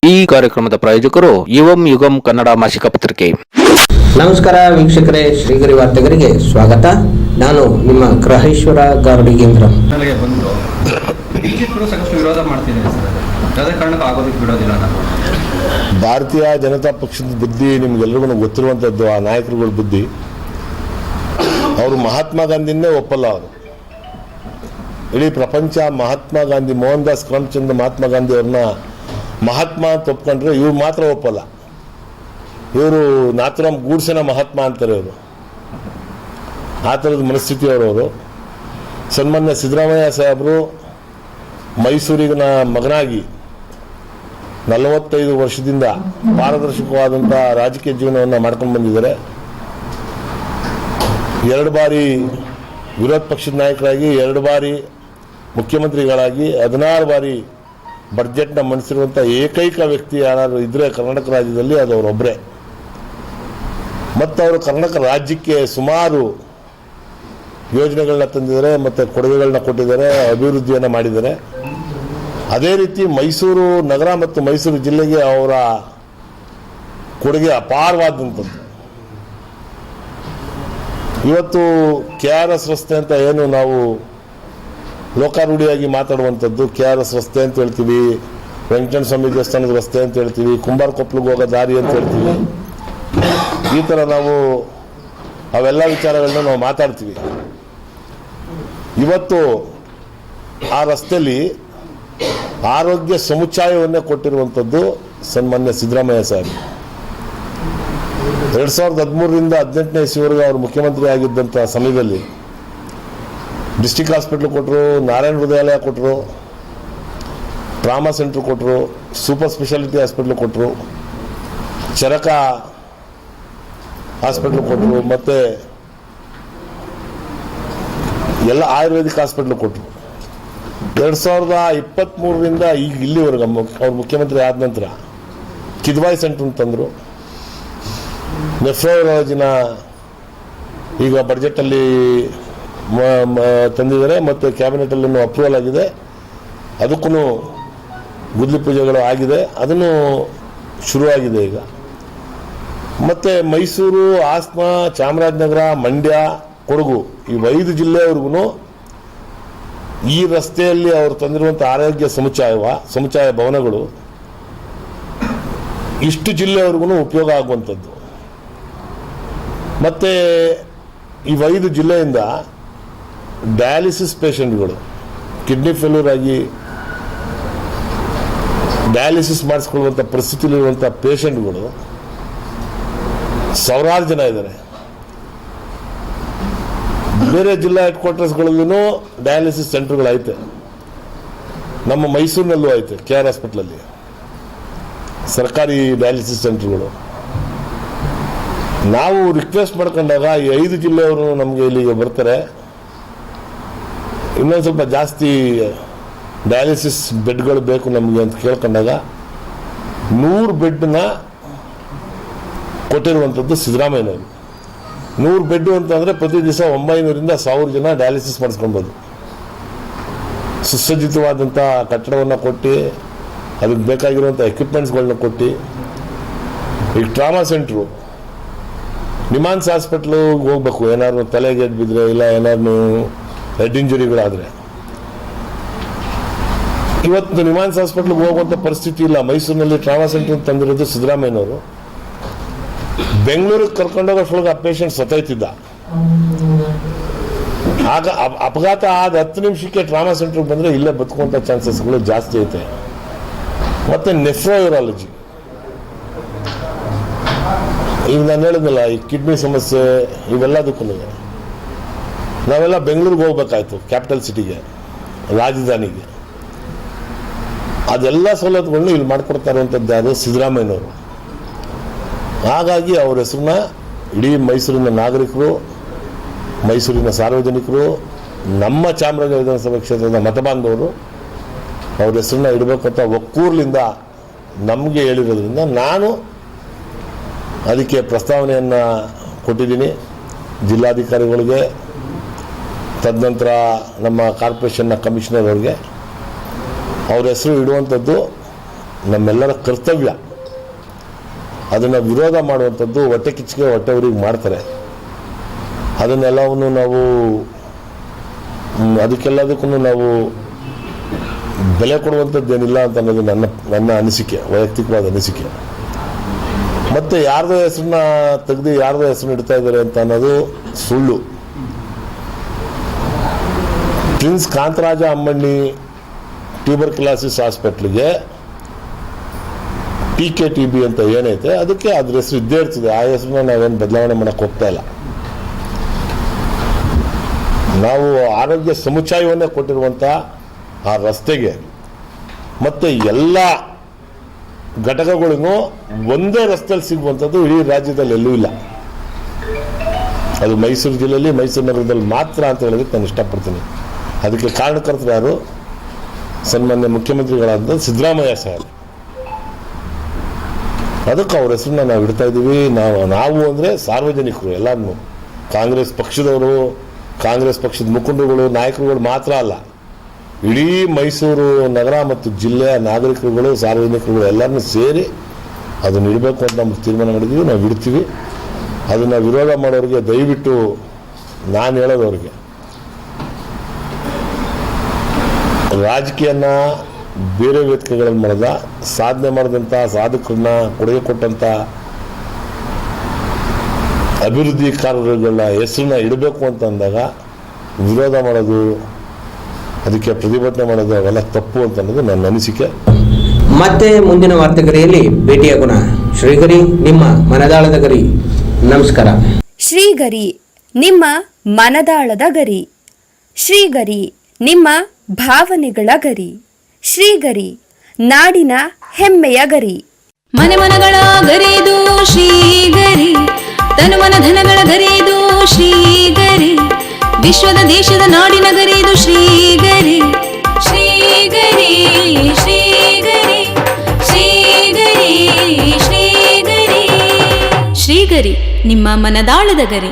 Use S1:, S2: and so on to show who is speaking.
S1: ಈ ಕಾರ್ಯಕ್ರಮದ ಪ್ರಾಯೋಜಕರು ಯುವಂ ಯುಗಂ ಕನ್ನಡ ಮಾಸಿಕ ಪತ್ರಿಕೆ.
S2: ನಮಸ್ಕಾರ ವೀಕ್ಷಕರೇ, ಶ್ರೀಗರಿ ವಾರ್ತೆಗರಿಗೆ ಸ್ವಾಗತ. ನಾನು ನಿಮ್ಮ ಗ್ರಹೇಶ್ವರ ಗಾರ್ಡಿಗೇಂದ್ರ.
S3: ನನಗೆ ಬಂದು ಬಿಜೆಪಿಗಳು ಸಾಕಷ್ಟು ವಿರೋಧ ಮಾಡ್ತಿದ್ದಾರೆ ಸರ್. ಯಾವುದೇ ಕಾರಣಕ್ಕೂ ಆಗೋದಕ್ಕೆ ಬಿಡೋದಿಲ್ಲ ನಾನು.
S4: ಭಾರತೀಯ ಜನತಾ ಪಕ್ಷದ ಬುದ್ಧಿ ನಿಮ್ಗೆಲ್ರಿಗೂ ಗೊತ್ತಿರುವಂಥದ್ದು. ಆ ನಾಯಕರುಗಳ ಬುದ್ಧಿ, ಅವರು ಮಹಾತ್ಮ ಗಾಂಧಿನೇ ಒಪ್ಪಲ್ಲ. ಅವರು ಇಡೀ ಪ್ರಪಂಚ ಮಹಾತ್ಮ ಗಾಂಧಿ, ಮೋಹನ್ ದಾಸ್ ಕರಮ್ಚಂದ್ ಮಹಾತ್ಮ ಗಾಂಧಿ ಅವ್ರನ್ನ ಮಹಾತ್ಮ ಅಂತ ಒಪ್ಕೊಂಡ್ರೆ ಇವ್ರು ಮಾತ್ರ ಒಪ್ಪಲ್ಲ. ಇವರು ನಾಥುರಾಮ್ ಗೂಡ್ಸೆನ ಮಹಾತ್ಮ ಅಂತಾರೆ. ಇವರು ಆ ಥರದ ಮನಸ್ಥಿತಿಯವರವರು. ಸನ್ಮಾನ್ಯ ಸಿದ್ದರಾಮಯ್ಯ ಸಾಹೇಬರು ಮೈಸೂರಿನ ಮಗನಾಗಿ 45 ವರ್ಷದಿಂದ ಪಾರದರ್ಶಕವಾದಂಥ ರಾಜಕೀಯ ಜೀವನವನ್ನು ಮಾಡ್ಕೊಂಡು ಬಂದಿದ್ದಾರೆ. 2 ಬಾರಿ ವಿರೋಧ ಪಕ್ಷದ ನಾಯಕರಾಗಿ, 2 ಬಾರಿ ಮುಖ್ಯಮಂತ್ರಿಗಳಾಗಿ, 16 ಬಾರಿ ಬಡ್ಜೆಟ್ನ ಮಂಡಿಸಿರುವಂಥ ಏಕೈಕ ವ್ಯಕ್ತಿ ಯಾರು ಇದ್ದರೆ ಕರ್ನಾಟಕ ರಾಜ್ಯದಲ್ಲಿ ಅದು ಅವರೊಬ್ಬರೇ. ಮತ್ತು ಅವರು ಕರ್ನಾಟಕ ರಾಜ್ಯಕ್ಕೆ ಸುಮಾರು ಯೋಜನೆಗಳನ್ನ ತಂದಿದ್ದಾರೆ ಮತ್ತು ಕೊಡುಗೆಗಳನ್ನ ಕೊಟ್ಟಿದ್ದಾರೆ, ಅಭಿವೃದ್ಧಿಯನ್ನು ಮಾಡಿದ್ದಾರೆ. ಅದೇ ರೀತಿ ಮೈಸೂರು ನಗರ ಮತ್ತು ಮೈಸೂರು ಜಿಲ್ಲೆಗೆ ಅವರ ಕೊಡುಗೆ ಅಪಾರವಾದಂಥದ್ದು. ಇವತ್ತು KRS ರಸ್ತೆ ಅಂತ ಏನು ನಾವು ಲೋಕಾರೂಢಿಯಾಗಿ ಮಾತಾಡುವಂಥದ್ದು, KRS ರಸ್ತೆ ಅಂತ ಹೇಳ್ತೀವಿ, ವೆಂಕಟೇಶ್ವರ ಸ್ವಾಮಿ ದೇವಸ್ಥಾನದ ರಸ್ತೆ ಅಂತ ಹೇಳ್ತೀವಿ, ಕುಂಬಾರ ಕೊಪ್ಪಳಿಗೆ ಹೋಗೋ ದಾರಿ ಅಂತ ಹೇಳ್ತೀವಿ. ಈ ಥರ ನಾವು ಅವೆಲ್ಲ ವಿಚಾರಗಳನ್ನ ನಾವು ಮಾತಾಡ್ತೀವಿ. ಇವತ್ತು ಆ ರಸ್ತೆಯಲ್ಲಿ ಆರೋಗ್ಯ ಸಮುಚ್ಛಾಯವನ್ನೇ ಕೊಟ್ಟಿರುವಂಥದ್ದು ಸನ್ಮಾನ್ಯ ಸಿದ್ದರಾಮಯ್ಯ ಸಾಹೇಬ್. 2013ರಿಂದ 18ನೇ ಇಸ್ವಿವರೆಗೂ ಅವರು ಮುಖ್ಯಮಂತ್ರಿ ಆಗಿದ್ದಂಥ ಸಮಯದಲ್ಲಿ ಡಿಸ್ಟಿಕ್ ಹಾಸ್ಪಿಟ್ಲ್ ಕೊಟ್ಟರು, ನಾರಾಯಣ ಹೃದಯಾಲಯ ಕೊಟ್ಟರು, ಟ್ರಾಮಾ ಸೆಂಟ್ರ್ ಕೊಟ್ಟರು, ಸೂಪರ್ ಸ್ಪೆಷಾಲಿಟಿ ಹಾಸ್ಪಿಟ್ಲ್ ಕೊಟ್ಟರು, ಚರಕ ಹಾಸ್ಪಿಟ್ಲ್ ಕೊಟ್ಟರು, ಮತ್ತು ಎಲ್ಲ ಆಯುರ್ವೇದಿಕ್ ಹಾಸ್ಪಿಟ್ಲ್ ಕೊಟ್ಟರು. 2023ರಿಂದ ಈಗ ಇಲ್ಲಿವರೆಗೆ ಅವ್ರು ಮುಖ್ಯಮಂತ್ರಿ ಆದ ನಂತರ ಕಿದ್ವಾಯ್ ಸೆಂಟ್ರ್ ತಂದರು. ನೆಫ್ರಾಲಜಿನ ಈಗ ಬಡ್ಜೆಟಲ್ಲಿ ತಂದಿದ್ದಾರೆ ಮತ್ತು ಕ್ಯಾಬಿನೆಟಲ್ಲೂ ಅಪ್ರೂವಲ್ ಆಗಿದೆ. ಅದಕ್ಕೂ ಗುದ್ಲಿ ಪೂಜೆಗಳು ಆಗಿದೆ, ಅದನ್ನು ಶುರುವಾಗಿದೆ ಈಗ. ಮತ್ತು ಮೈಸೂರು, ಹಾಸನ, ಚಾಮರಾಜನಗರ, ಮಂಡ್ಯ, ಕೊಡಗು ಈ 5 ಜಿಲ್ಲೆಯವರೆಗೂ ಈ ರಸ್ತೆಯಲ್ಲಿ ಅವರು ತಂದಿರುವಂಥ ಆರೋಗ್ಯ ಸಮುಚ್ಛಾಯ ಭವನಗಳು ಇಷ್ಟು ಜಿಲ್ಲೆಯವರೆಗೂ ಉಪಯೋಗ ಆಗುವಂಥದ್ದು. ಮತ್ತು ಈ 5 ಜಿಲ್ಲೆಯಿಂದ ಡಯಾಲಿಸಿಸ್ ಪೇಷಂಟ್ಗಳು, ಕಿಡ್ನಿ ಫೇಲ್ಯೂರ್ ಆಗಿ ಡಯಾಲಿಸಿಸ್ ಮಾಡಿಸ್ಕೊಳ್ಳುವಂಥ ಪರಿಸ್ಥಿತಿಯಲ್ಲಿರುವಂಥ ಪೇಷಂಟ್ಗಳು ಸಾವಿರಾರು ಜನ ಇದ್ದಾರೆ. ಬೇರೆ ಜಿಲ್ಲಾ ಹೆಡ್ ಕ್ವಾರ್ಟರ್ಸ್ಗಳಲ್ಲೂ ಡಯಾಲಿಸಿಸ್ ಸೆಂಟರ್ಗಳೈತೆ. ನಮ್ಮ ಮೈಸೂರಿನಲ್ಲೂ ಐತೆ, KR ಹಾಸ್ಪಿಟ್ಲಲ್ಲಿ ಸರ್ಕಾರಿ ಡಯಾಲಿಸಿಸ್ ಸೆಂಟರ್ಗಳು. ನಾವು ರಿಕ್ವೆಸ್ಟ್ ಮಾಡ್ಕೊಂಡಾಗ ಈ 5 ಜಿಲ್ಲೆಯವರು ನಮಗೆ ಇಲ್ಲಿಗೆ ಬರ್ತಾರೆ, ಇನ್ನೊಂದು ಸ್ವಲ್ಪ ಜಾಸ್ತಿ ಡಯಾಲಿಸಿಸ್ ಬೆಡ್ಗಳು ಬೇಕು ನಮಗೆ ಅಂತ ಕೇಳ್ಕೊಂಡಾಗ 100 ಬೆಡ್ನ ಕೊಟ್ಟಿರುವಂಥದ್ದು ಸಿದ್ದರಾಮಯ್ಯನವರು. 100 ಬೆಡ್ಡು ಅಂತಂದರೆ ಪ್ರತಿ ದಿವಸ 900ರಿಂದ 1000 ಜನ ಡಯಾಲಿಸಿಸ್ ಮಾಡಿಸ್ಕೊಬೋದು. ಸುಸಜ್ಜಿತವಾದಂಥ ಕಟ್ಟಡವನ್ನು ಕೊಟ್ಟು, ಅದಕ್ಕೆ ಬೇಕಾಗಿರುವಂಥ ಎಕ್ವಿಪ್ಮೆಂಟ್ಸ್ಗಳನ್ನ ಕೊಟ್ಟು, ಈಗ ಟ್ರಾಮಾ ಸೆಂಟ್ರು ನಿಮಾನ್ಸ್ ಹಾಸ್ಪಿಟ್ಲಿಗೆ ಹೋಗ್ಬೇಕು, ಏನಾದ್ರು ತಲೆಗೆ ಬಿದ್ದರೆ ಇಲ್ಲ ಏನಾದ್ರು ಹೆಡ್ ಇಂಜುರಿಗಳಾದರೆ. ಇವತ್ತು ನಿಮಾನ್ಸ್ ಹಾಸ್ಪಿಟ್ಲಿಗೆ ಹೋಗುವಂಥ ಪರಿಸ್ಥಿತಿ ಇಲ್ಲ. ಮೈಸೂರಿನಲ್ಲಿ ಟ್ರಾಮಾ ಸೆಂಟರ್ ತಂದಿರೋದು ಸಿದ್ದರಾಮಯ್ಯನವರು. ಬೆಂಗಳೂರಿಗೆ ಕರ್ಕೊಂಡೋಗೋಷ್ರೊಳಗೆ ಆ ಪೇಷಂಟ್ ಸತ್ತೋಯ್ತಿದ್ದ. ಆಗ ಅಪಘಾತ ಆದ 10 ನಿಮಿಷಕ್ಕೆ ಟ್ರಾಮಾ ಸೆಂಟ್ರಿಗೆ ಬಂದರೆ ಇಲ್ಲೇ ಬದುಕುವಂಥ ಚಾನ್ಸಸ್ಗಳು ಜಾಸ್ತಿ ಐತೆ. ಮತ್ತು ನೆಫ್ರೋಯೂರಾಲಜಿ, ಈಗ ನಾನು ಹೇಳಿದ್ನಲ್ಲ, ಈ ಕಿಡ್ನಿ ಸಮಸ್ಯೆ ಇವೆಲ್ಲದಕ್ಕೂ ನಾವೆಲ್ಲ ಬೆಂಗಳೂರಿಗೆ ಹೋಗ್ಬೇಕಾಯ್ತು, ಕ್ಯಾಪಿಟಲ್ ಸಿಟಿಗೆ, ರಾಜಧಾನಿಗೆ. ಅದೆಲ್ಲ ಸವಲತ್ತುಗಳನ್ನ ಇಲ್ಲಿ ಮಾಡಿಕೊಡ್ತಾ ಇರುವಂಥದ್ದು ಯಾರು? ಸಿದ್ದರಾಮಯ್ಯನವರು. ಹಾಗಾಗಿ ಅವ್ರ ಹೆಸರನ್ನ ಇಡೀ ಮೈಸೂರಿನ ನಾಗರಿಕರು, ಮೈಸೂರಿನ ಸಾರ್ವಜನಿಕರು, ನಮ್ಮ ಚಾಮರಾಜ ವಿಧಾನಸಭಾ ಕ್ಷೇತ್ರದ ಮತಬಾಂಧವರು ಅವ್ರ ಹೆಸರನ್ನ ಇಡಬೇಕಂತ ಒಕ್ಕೂರ್ಲಿಂದ ನಮಗೆ ಹೇಳಿರೋದ್ರಿಂದ ನಾನು ಅದಕ್ಕೆ ಪ್ರಸ್ತಾವನೆಯನ್ನು ಕೊಟ್ಟಿದ್ದೀನಿ ಜಿಲ್ಲಾಧಿಕಾರಿಗಳಿಗೆ, ತದನಂತರ ನಮ್ಮ ಕಾರ್ಪೊರೇಷನ್ನ ಕಮಿಷನರ್ ಅವ್ರಿಗೆ. ಅವ್ರ ಹೆಸರು ಇಡುವಂಥದ್ದು ನಮ್ಮೆಲ್ಲರ ಕರ್ತವ್ಯ. ಅದನ್ನು ವಿರೋಧ ಮಾಡುವಂಥದ್ದು ಹೊಟ್ಟೆ ಕಿಚ್ಚಿಗೆ ಹೊಟ್ಟೆ ಊರಿಗೆ ಮಾಡ್ತಾರೆ. ಅದನ್ನೆಲ್ಲವನ್ನು ನಾವು ಅದಕ್ಕೆಲ್ಲದಕ್ಕೂ ನಾವು ಬೆಲೆ ಕೊಡುವಂಥದ್ದೇನಿಲ್ಲ ಅಂತ ಅನ್ನೋದು ನನ್ನ ಅನಿಸಿಕೆ, ವೈಯಕ್ತಿಕವಾದ ಅನಿಸಿಕೆ. ಮತ್ತು ಯಾರ್ದೋ ಹೆಸರನ್ನ ತೆಗೆದು ಯಾರ್ದೋ ಹೆಸರನ್ನ ಇಡ್ತಾ ಇದ್ದಾರೆ ಅಂತ ಅನ್ನೋದು ಸುಳ್ಳು. ಪ್ರಿನ್ಸ್ ಕಾಂತರಾಜ ಅಮ್ಮಣ್ಣಿ ಟ್ಯೂಬರ್ಕ್ಯುಲೋಸಿಸ್ ಹಾಸ್ಪಿಟ್ಲಿಗೆ PKTB ಅಂತ ಏನೈತೆ ಅದಕ್ಕೆ ಅದ್ರ ಹೆಸರು ಇದ್ದೇ ಇರ್ತದೆ. ಆ ಹೆಸರನ್ನ ನಾವೇನು ಬದಲಾವಣೆ ಮಾಡೋಕ್ಕೆ ಹೋಗ್ತಾ ಇಲ್ಲ. ನಾವು ಆರೋಗ್ಯ ಸಮುಚ್ಛಾಯವನ್ನೇ ಕೊಟ್ಟಿರುವಂಥ ಆ ರಸ್ತೆಗೆ ಮತ್ತು ಎಲ್ಲ ಘಟಕಗಳಿಗೂ ಒಂದೇ ರಸ್ತೆಯಲ್ಲಿ ಸಿಗುವಂಥದ್ದು ಇಡೀ ರಾಜ್ಯದಲ್ಲಿ ಎಲ್ಲೂ ಇಲ್ಲ. ಅದು ಮೈಸೂರು ಜಿಲ್ಲೆಯಲ್ಲಿ, ಮೈಸೂರು ನಗರದಲ್ಲಿ ಮಾತ್ರ ಅಂತ ಹೇಳೋದಕ್ಕೆ ನಾನು ಇಷ್ಟಪಡ್ತೀನಿ. ಅದಕ್ಕೆ ಕಾರಣಕರ್ತರು ಯಾರು? ಸನ್ಮಾನ್ಯ ಮುಖ್ಯಮಂತ್ರಿಗಳಾದ ಸಿದ್ದರಾಮಯ್ಯ ಸಾಹೇಬ್. ಅದಕ್ಕೆ ಅವ್ರ ಹೆಸರನ್ನ ನಾವು ಇಡ್ತಾ ಇದ್ದೀವಿ. ನಾವು ಅಂದರೆ ಸಾರ್ವಜನಿಕರು ಎಲ್ಲರೂ, ಕಾಂಗ್ರೆಸ್ ಪಕ್ಷದವರು, ಕಾಂಗ್ರೆಸ್ ಪಕ್ಷದ ಮುಖಂಡರುಗಳು, ನಾಯಕರುಗಳು ಮಾತ್ರ ಅಲ್ಲ, ಇಡೀ ಮೈಸೂರು ನಗರ ಮತ್ತು ಜಿಲ್ಲೆಯ ನಾಗರಿಕರುಗಳು, ಸಾರ್ವಜನಿಕರುಗಳು ಎಲ್ಲರನ್ನೂ ಸೇರಿ ಅದನ್ನು ಇಡಬೇಕು ಅಂತ ನಾವು ತೀರ್ಮಾನ ಮಾಡಿದ್ದೀವಿ. ನಾವು ಇಡ್ತೀವಿ. ಅದನ್ನು ವಿರೋಧ ಮಾಡೋರಿಗೆ ದಯವಿಟ್ಟು ನಾನು ಹೇಳೋದವ್ರಿಗೆ, ರಾಜಕೀಯನ ಬೇರೆ ವೇದಿಕೆಗಳಲ್ಲಿ ಮಾಡಿದ ಸಾಧನೆ ಮಾಡಿದಂಥ ಸಾಧಕರನ್ನ, ಕೊಡುಗೆ ಕೊಟ್ಟಂಥ ಅಭಿವೃದ್ಧಿಕಾರರುಗಳ ಹೆಸರನ್ನ ಇಡಬೇಕು ಅಂತ ಅಂದಾಗ ವಿರೋಧ ಮಾಡೋದು, ಅದಕ್ಕೆ ಪ್ರತಿಭಟನೆ ಮಾಡೋದು ಅವೆಲ್ಲ ತಪ್ಪು ಅಂತ ಅನ್ನೋದು ನನ್ನ ಅನಿಸಿಕೆ.
S2: ಮತ್ತೆ ಮುಂದಿನ ವಾರ್ತೆಗರಿಯಲ್ಲಿ ಭೇಟಿಯಾಗೋಣ. ಶ್ರೀಗರಿ, ನಿಮ್ಮ ಮನದಾಳದ ಗರಿ. ನಮಸ್ಕಾರ.
S5: ಶ್ರೀಗರಿ, ನಿಮ್ಮ ಮನದಾಳದ ಗರಿ. ಶ್ರೀಗರಿ, ನಿಮ್ಮ ಭಾವನೆಗಳ ಗರಿ. ಶ್ರೀಗರಿ, ನಾಡಿನ ಹೆಮ್ಮೆಯ ಗರಿ.
S6: ಮನೆ ಮನಗಳ ಗರಿದು ಶ್ರೀಗರಿ, ತನು ಮನ ಧನಗಳ ಗರಿದು ಶ್ರೀಗರಿ, ವಿಶ್ವದ ದೇಶದ ನಾಡಿನ ಗರಿದು ಶ್ರೀಗರಿ. ಶ್ರೀಗರಿ ಶ್ರೀಗರಿ ಶ್ರೀಗರಿ ಶ್ರೀಗರಿ ಶ್ರೀಗರಿ, ನಿಮ್ಮ ಮನದಾಳದ ಗರಿ.